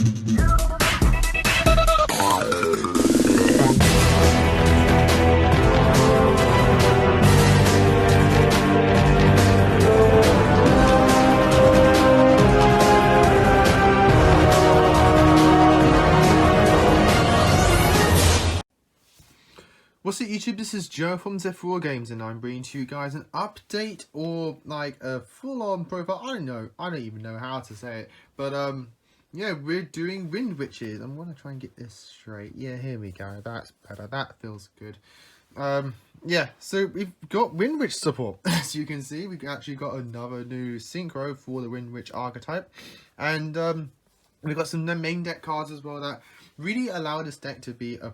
What's up YouTube, this is Joe from Zephyr Games and I'm bringing to you guys an update or like a full-on profile. I don't even know how to say it, but yeah, we're doing Windwitches. I'm gonna try and get this straight. Yeah, here we go, that's better, that feels good. Yeah, so we've got Windwitch support. As you can see, we've actually got another new synchro for the Windwitch archetype, and we've got some main deck cards as well that really allow this deck to be a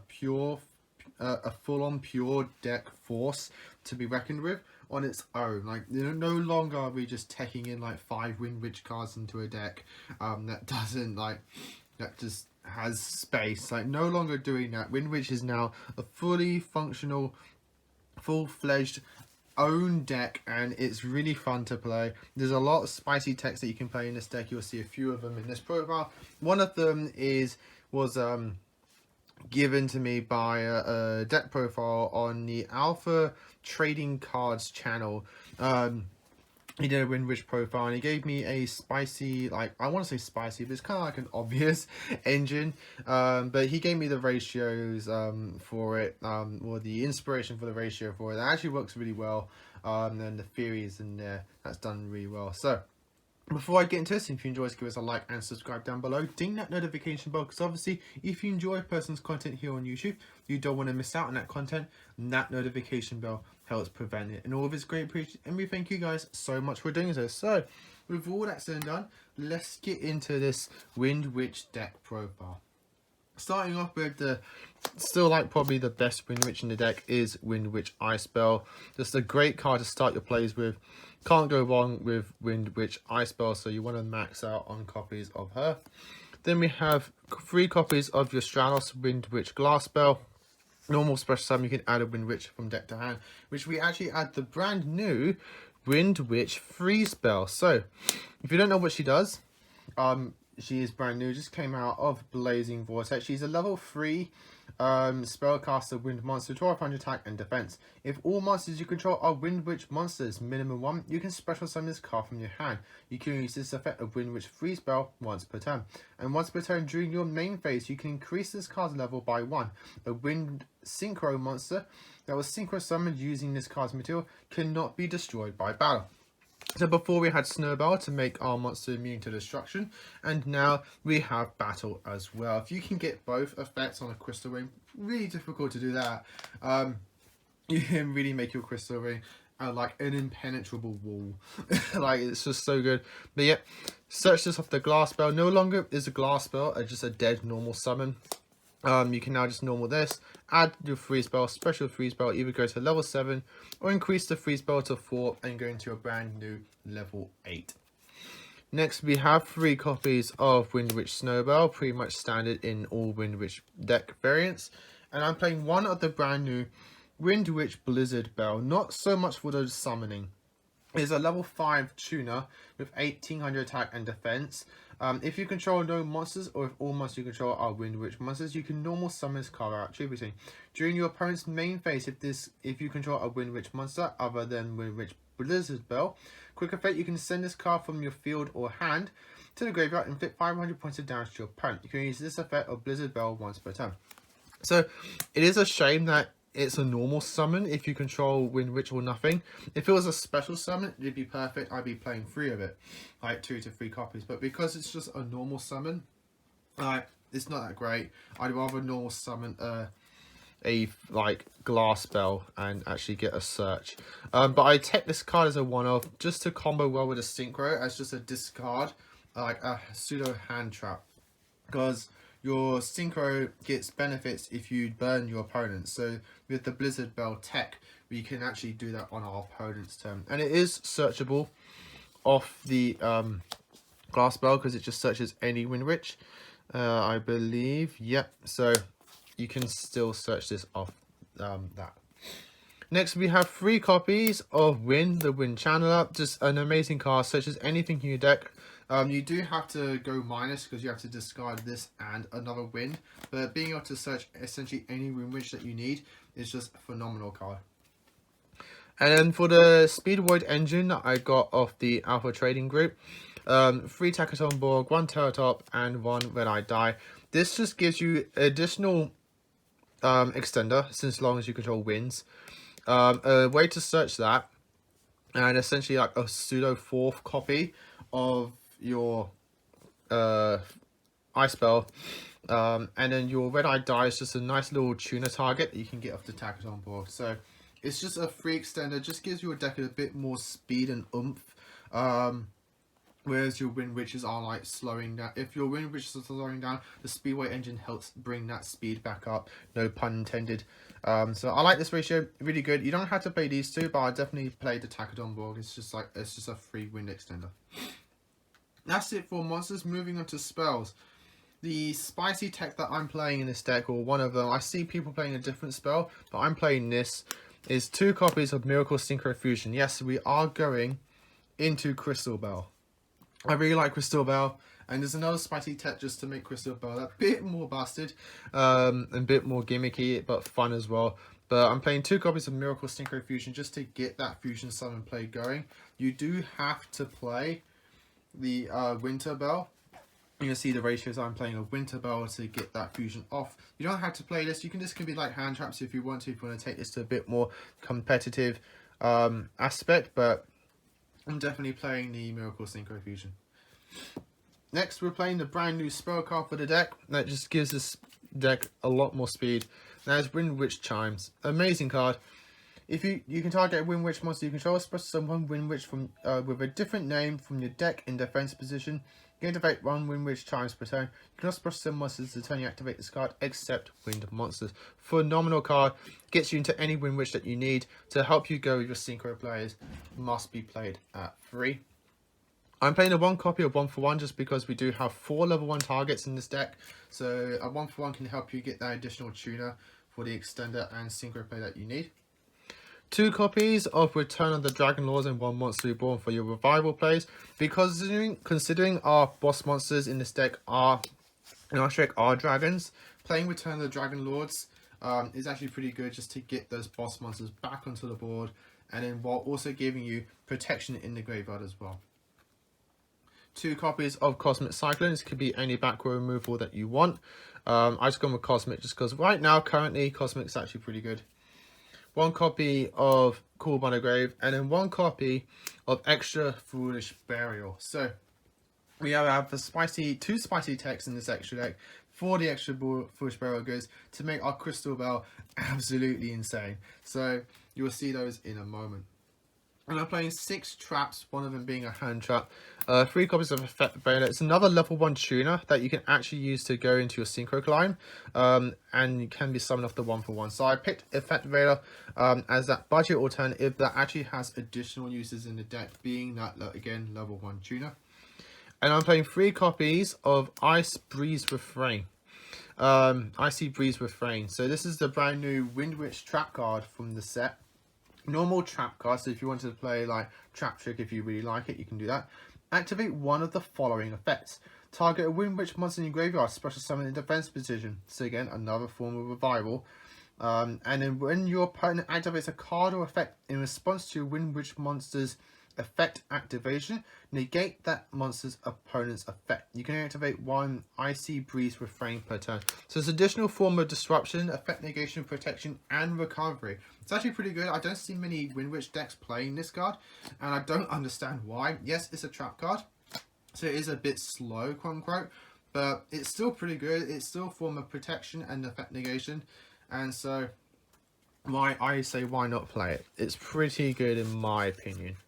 full-on pure deck force to be reckoned with on its own. Like, you know, no longer are we just taking in like 5 Windwitch cards into a deck that doesn't that just has space. Like, no longer doing that. Windwitch is now a fully functional, full-fledged own deck, and it's really fun to play. There's a lot of spicy techs that you can play in this deck. You'll see a few of them in this profile. One of them was given to me by a deck profile on the Alpha Trading Cards channel. He did a Windwitch profile and he gave me a spicy, like, I want to say spicy, but it's kind of like an obvious engine. But he gave me the ratios for it, or the inspiration for the ratio for it. That actually works really well. And the theories in there, that's done really well. So before I get into this, if you enjoy, give us a like and subscribe down below. Ding that notification bell, because obviously if you enjoy a person's content here on YouTube, you don't want to miss out on that content, and that notification bell helps prevent it. And all of it's great appreciated, and we thank you guys so much for doing so. So with all that said and done, let's get into this Windwitch deck profile. Starting off with the, still like probably the best Windwitch in the deck is Windwitch Ice Spell. Just a great card to start your plays with. Can't go wrong with Windwitch Ice Spell, so you want to max out on copies of her. Then we have 3 copies of your Stratos Windwitch Glass Spell. Normal special summon, you can add a Windwitch from deck to hand, which we actually add the brand new Windwitch Freeze Spell. So if you don't know what she does, she is brand new, just came out of Blazing Vortex. She's a level 3 spellcaster wind monster, 1200 attack and defense. If all monsters you control are Windwitch monsters, minimum 1, you can special summon this card from your hand. You can use this effect of Windwitch Freeze Spell once per turn. And once per turn during your main phase, you can increase this card's level by 1. A Wind Synchro monster that was synchro summoned using this card's material cannot be destroyed by battle. So before we had Snowball to make our monster immune to destruction, and now we have Battle as well. If you can get both effects on a Crystal Ring, really difficult to do that. You can really make your Crystal Ring like an impenetrable wall. Like, it's just so good. But yeah, search this off the Glass Spell. No longer is a Glass Spell just a dead normal summon. You can now just normal this, add your free spell, special free spell, either go to level 7 or increase the free spell to 4 and go into a brand new level 8. Next we have 3 copies of Windwitch Snowbell, pretty much standard in all Windwitch deck variants. And I'm playing one of the brand new Windwitch Blizzard Bell, not so much for the summoning. It's a level 5 tuner with 1800 attack and defense. If you control no monsters, or if all monsters you control are Windwitch monsters, you can normal summon this card out attributing. During your opponent's main phase, if you control a Windwitch monster other than Windwitch Blizzard Bell, quick effect, you can send this card from your field or hand to the graveyard and inflict 500 points of damage to your opponent. You can use this effect of Blizzard Bell once per turn. So it is a shame that it's a normal summon if you control Windwitch or nothing. If it was a special summon, it'd be perfect. I'd be playing 3 of it, like 2 to 3 copies. But because it's just a normal summon, it's not that great. I'd rather normal summon a like Glass Spell and actually get a search. But I take this card as a one-off just to combo well with a Synchro as just a discard, like a pseudo hand trap, because your Synchro gets benefits if you burn your opponent. So with the Blizzard Bell tech, we can actually do that on our opponent's turn. And it is searchable off the Glass Spell because it just searches any Windwitch, I believe. Yep, so you can still search this off that. Next, we have 3 copies of Wind, the Wind Channeler. Just an amazing card, searches anything in your deck You do have to go minus because you have to discard this and another wind. But being able to search essentially any Windwitch that you need is just a phenomenal card. And then for the Speed Void engine that I got off the Alpha Trading Group, 3 Takaton Borg, 1 Terratop, and 1 Red Eye Die. This just gives you additional extender, since long as you control winds. A way to search that, and essentially like a pseudo 4th copy of your Ice Spell. And then your Red Eye Die is just a nice little tuner target that you can get off the Takaton Borg. So it's just a free extender, just gives your deck a bit more speed and oomph. Whereas your Windwitches are like slowing down. If your Windwitches are slowing down, the Speedway engine helps bring that speed back up. No pun intended. So I like this ratio, really good. You don't have to play these two, but I definitely play the Takaton Borg. It's just a free wind extender. That's it for monsters. Moving on to spells. The spicy tech that I'm playing in this deck, or one of them, I see people playing a different spell, but I'm playing this, is 2 copies of Miracle Synchro Fusion. Yes, we are going into Crystal Bell. I really like Crystal Bell, and there's another spicy tech just to make Crystal Bell a bit more busted, and a bit more gimmicky, but fun as well. But I'm playing 2 copies of Miracle Synchro Fusion just to get that Fusion Summon play going. You do have to play the Winter Bell. You'll see the ratios. I'm playing a Winter Bell to get that fusion off. You don't have to play this. This can be like hand traps if you want to take this to a bit more competitive aspect, but I'm definitely playing the Miracle Synchro Fusion. Next, we're playing the brand new spell card for the deck. That just gives this deck a lot more speed. That is Windwitch Chimes. Amazing card. If you can target a Windwitch monster you control, special summon one Windwitch from with a different name from your deck in defense position. You can activate 1 Windwitch Chimes per turn. You can also special summon monsters the turn you activate this card, except wind monsters. Phenomenal card. Gets you into any Windwitch that you need to help you go with your synchro players. Must be played at 3. I'm playing a 1 copy of 1-for-1 just because we do have 4 level 1 targets in this deck. So a 1-for-1 can help you get that additional tuner for the extender and synchro play that you need. 2 copies of Return of the Dragon Lords and 1 Monster Reborn for your revival plays. Because considering our boss monsters in this deck are dragons, playing Return of the Dragon Lords is actually pretty good just to get those boss monsters back onto the board, and then while also giving you protection in the graveyard as well. 2 copies of Cosmic Cyclone. This could be any back row removal that you want. I just gone with Cosmic just because right now, currently, Cosmic's actually pretty good. 1 copy of Cool Grave, and then 1 copy of Extra Foolish Burial. So we have the 2 spicy techs in this extra deck for the Extra Foolish Burial goods to make our Crystal Bell absolutely insane. So you'll see those in a moment. And I'm playing 6 traps, one of them being a hand trap. 3 copies of Effect Veiler. It's another level 1 tuner that you can actually use to go into your Synchro Climb. And you can be summoned off the 1-for-1. So I picked Effect Veiler as that budget alternative that actually has additional uses in the deck, being that, again, level 1 tuner. And I'm playing 3 copies of Ice Breeze Refrain. Icy Breeze Refrain. So this is the brand new Windwitch trap card from the set. Normal trap card, so if you wanted to play like Trap Trick, if you really like it, you can do that. Activate one of the following effects. Target a Windwitch monster in your graveyard, special summon in defense position. So again, another form of revival. And then when your opponent activates a card or effect in response to your Windwitch monster's effect activation, negate that monster's opponent's effect. You can activate 1 Icy Breeze Refrain per turn. So it's an additional form of disruption, effect negation, protection, and recovery. It's actually pretty good. I don't see many Windwitch decks playing this card, and I don't understand why. Yes, it's a trap card, so it is a bit slow, quote unquote, but it's still pretty good. It's still a form of protection and effect negation, and so I say why not play it? It's pretty good in my opinion.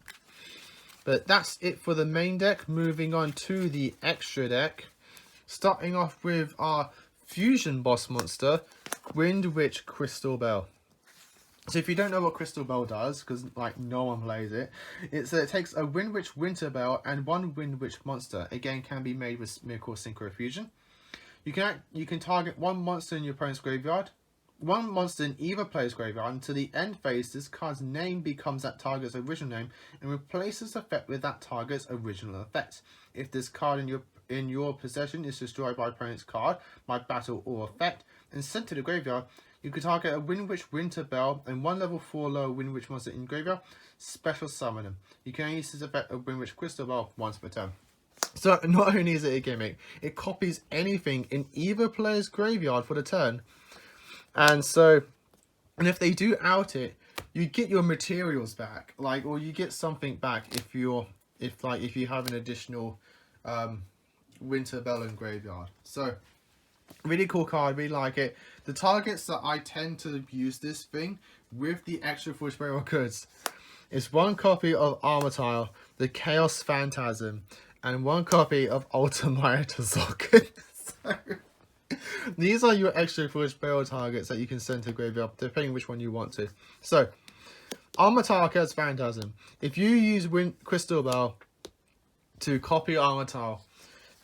But that's it for the main deck. Moving on to the extra deck. Starting off with our fusion boss monster, Windwitch Crystal Bell. So if you don't know what Crystal Bell does, because like no one plays it, it takes a Windwitch Winter Bell and 1 Windwitch monster. Again, can be made with Miracle Synchro Fusion. You can target 1 monster in your opponent's graveyard. one monster in either player's graveyard until the end phase. This card's name becomes that target's original name and replaces the effect with that target's original effect. If this card in your possession is destroyed by opponent's card by battle or effect and sent to the graveyard, you can target a Windwitch Winter Bell and one level 4 lower Windwitch monster in graveyard, special summon them. You can only use this effect of Windwitch Crystal Bell once per turn. So not only is it a gimmick, it copies anything in either player's graveyard for the turn. And if they do out it, you get your materials back, or you get something back if you have an additional Winter Bell in graveyard. So really cool card, really like it. The targets that I tend to use this thing with the extra Forge Burial goods is one copy of Armor Tile, the Chaos Phantasm, and one copy of Ultimate Zokin. So these are your extra Forge Burial targets that you can send to graveyard, depending which one you want to. So, Armor Tile, Chaos Phantasm. If you use Crystal Bell to copy Armor Tile,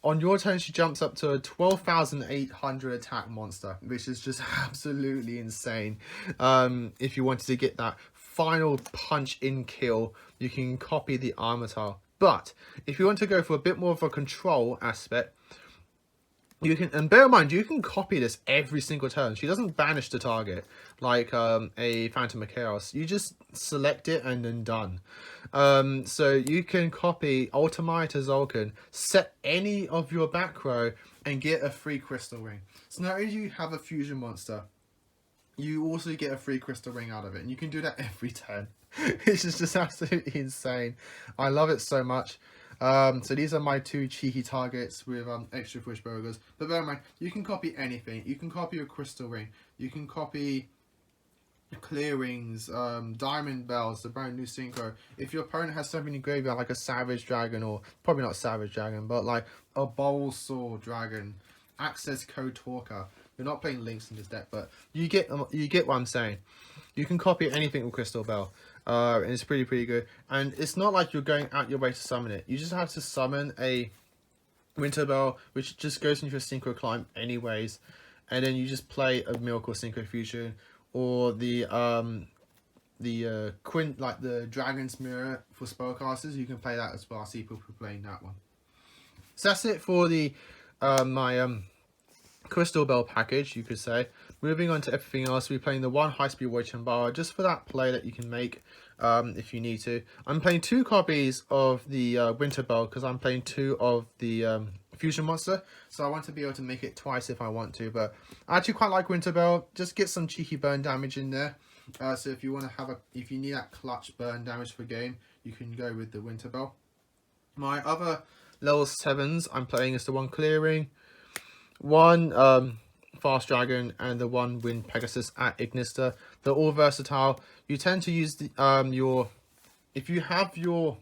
on your turn she jumps up to a 12,800 attack monster, which is just absolutely insane. If you wanted to get that final punch in kill, you can copy the Armor Tile. But if you want to go for a bit more of a control aspect, you can, and bear in mind, you can copy this every single turn. She doesn't banish the target like a Phantom of Chaos. You just select it and then done. So you can copy Ultimate Zolkin, set any of your back row, and get a free crystal ring. So not only do you have a fusion monster, you also get a free crystal ring out of it, and you can do that every turn. It's just absolutely insane. I love it so much. So these are my two cheeky targets with extra Forge Burgers. But bear in mind, you can copy anything. You can copy a crystal ring. You can copy clearings, diamond bells, the brand new synchro. If your opponent has something in graveyard like a Savage Dragon, or probably not Savage Dragon, but like a Bowl Dragon, Access Code Talker. You're not playing Links in this deck, but you get what I'm saying. You can copy anything with Crystal Bell. And it's pretty good. And it's not like you're going out your way to summon it. You just have to summon a Winter Bell, which just goes into a Synchro Climb anyways. And then you just play a Miracle Synchro Fusion, or the Dragon's Mirror for spellcasters. You can play that as well. I see people playing that one. So that's it for the my Crystal Bell package, you could say. Moving on to everything else, we're playing the one high-speed Void Chambara, just for that play that you can make if you need to. I'm playing two copies of the Winter Bell, because I'm playing two of the Fusion Monster, so I want to be able to make it twice if I want to. But I actually quite like Winter Bell, just get some cheeky burn damage in there. So if you want to have if you need that clutch burn damage for game, you can go with the Winter Bell. My other level 7s I'm playing is the one Clearing, one Fast Dragon, and the one Wind Pegasus at Ignister. They're all versatile. You tend to use the if you have your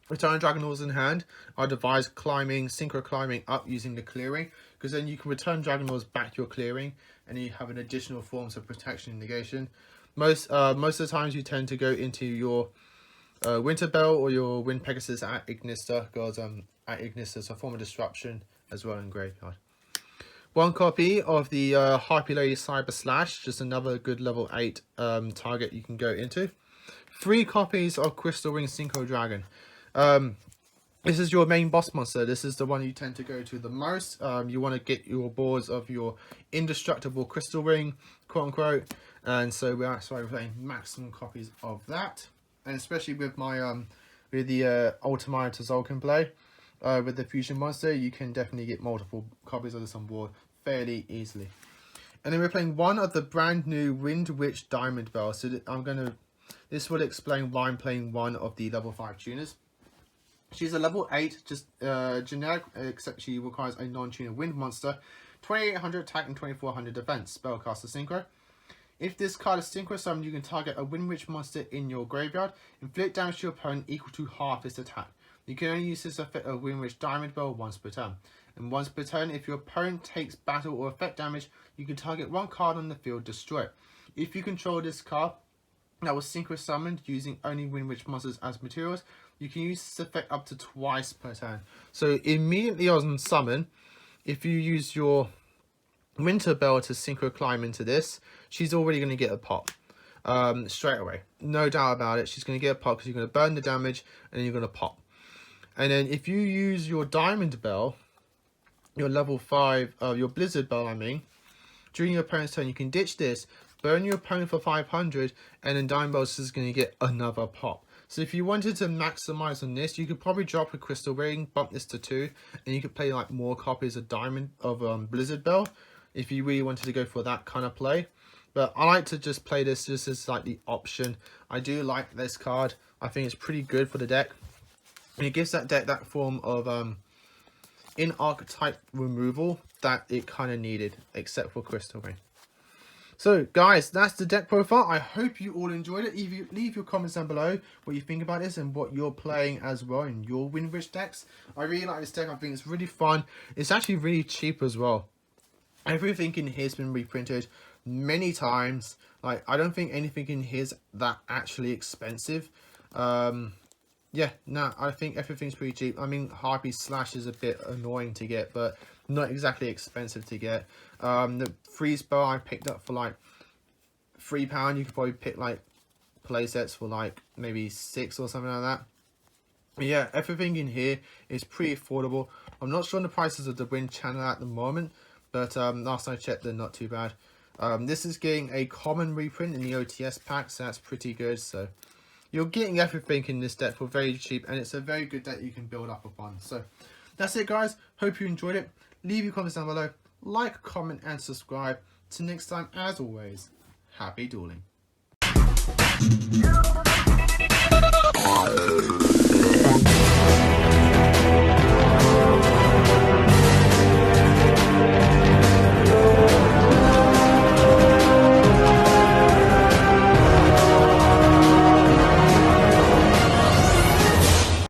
Return Dragonals in hand, I'd advise Synchro Climbing up using the Clearing, because then you can return Dragonals back to your Clearing, and you have an additional forms of protection and negation. Most of the times you tend to go into your Winter Bell or your Wind Pegasus at Ignister, because at Ignister is a form of disruption as well in graveyard. One copy of the Harpy Lady Cyber Slash, just another good level 8 target you can go into. 3 copies of Crystal Ring Synchro Dragon. This is your main boss monster. This is the one you tend to go to the most. You want to get your boards of your indestructible Crystal Ring, quote unquote. And so that's why we're playing maximum copies of that. And especially with my with the Ultimate Zolkin play. With the Fusion Monster, you can definitely get multiple copies of this on board fairly easily. And then we're playing one of the brand new Windwitch Diamond Bell. So this will explain why I'm playing one of the level 5 tuners. She's a level 8, just generic, except she requires a non-tuner wind monster, 2800 attack and 2400 defense, spellcaster synchro. If this card is synchro summoned, you can target a Windwitch monster in your graveyard, inflict damage to your opponent equal to half its attack. You can only use this effect of Windwitch Diamond Bell once per turn. And once per turn, if your opponent takes battle or effect damage, you can target one card on the field, destroy it. If you control this card that was synchro summoned using only Windwitch monsters as materials, you can use this effect up to twice per turn. So immediately on summon, if you use your Winter Bell to synchro climb into this, she's already going to get a pop straight away. No doubt about it. She's going to get a pop because you're going to burn the damage and then you're going to pop. And then if you use your Diamond Bell, your level 5, your Blizzard Bell, I mean, during your opponent's turn, you can ditch this, burn your opponent for 500, and then Diamond Bell is going to get another pop. So if you wanted to maximize on this, you could probably drop a Crystal Ring, bump this to 2, and you could play like more copies of Blizzard Bell if you really wanted to go for that kind of play. But I like to just play this just as like the option. I do like this card. I think it's pretty good for the deck. And it gives that deck that form of in-archetype removal that it kind of needed, except for Crystal Ring. So guys, that's the deck profile. I hope you all enjoyed it. Leave your comments down below what you think about this and what you're playing as well in your Windwitch decks. I really like this deck. I think it's really fun. It's actually really cheap as well. Everything in here has been reprinted many times. Like, I don't think anything in here is that actually expensive. Yeah, no, I think everything's pretty cheap. I mean, Harpy Slash is a bit annoying to get, but not exactly expensive to get. The Freeze Bow I picked up for like £3. You could probably pick like play sets for like maybe 6 or something like that. But yeah, everything in here is pretty affordable. I'm not sure on the prices of the Wind channel at the moment, but last I checked, they're not too bad. This is getting a common reprint in the OTS pack, so that's pretty good. So you're getting everything in this deck for very cheap, and it's a very good deck you can build up upon. So that's it, guys. Hope you enjoyed it. Leave your comments down below. Like, comment, and subscribe. Till next time, as always, happy dueling.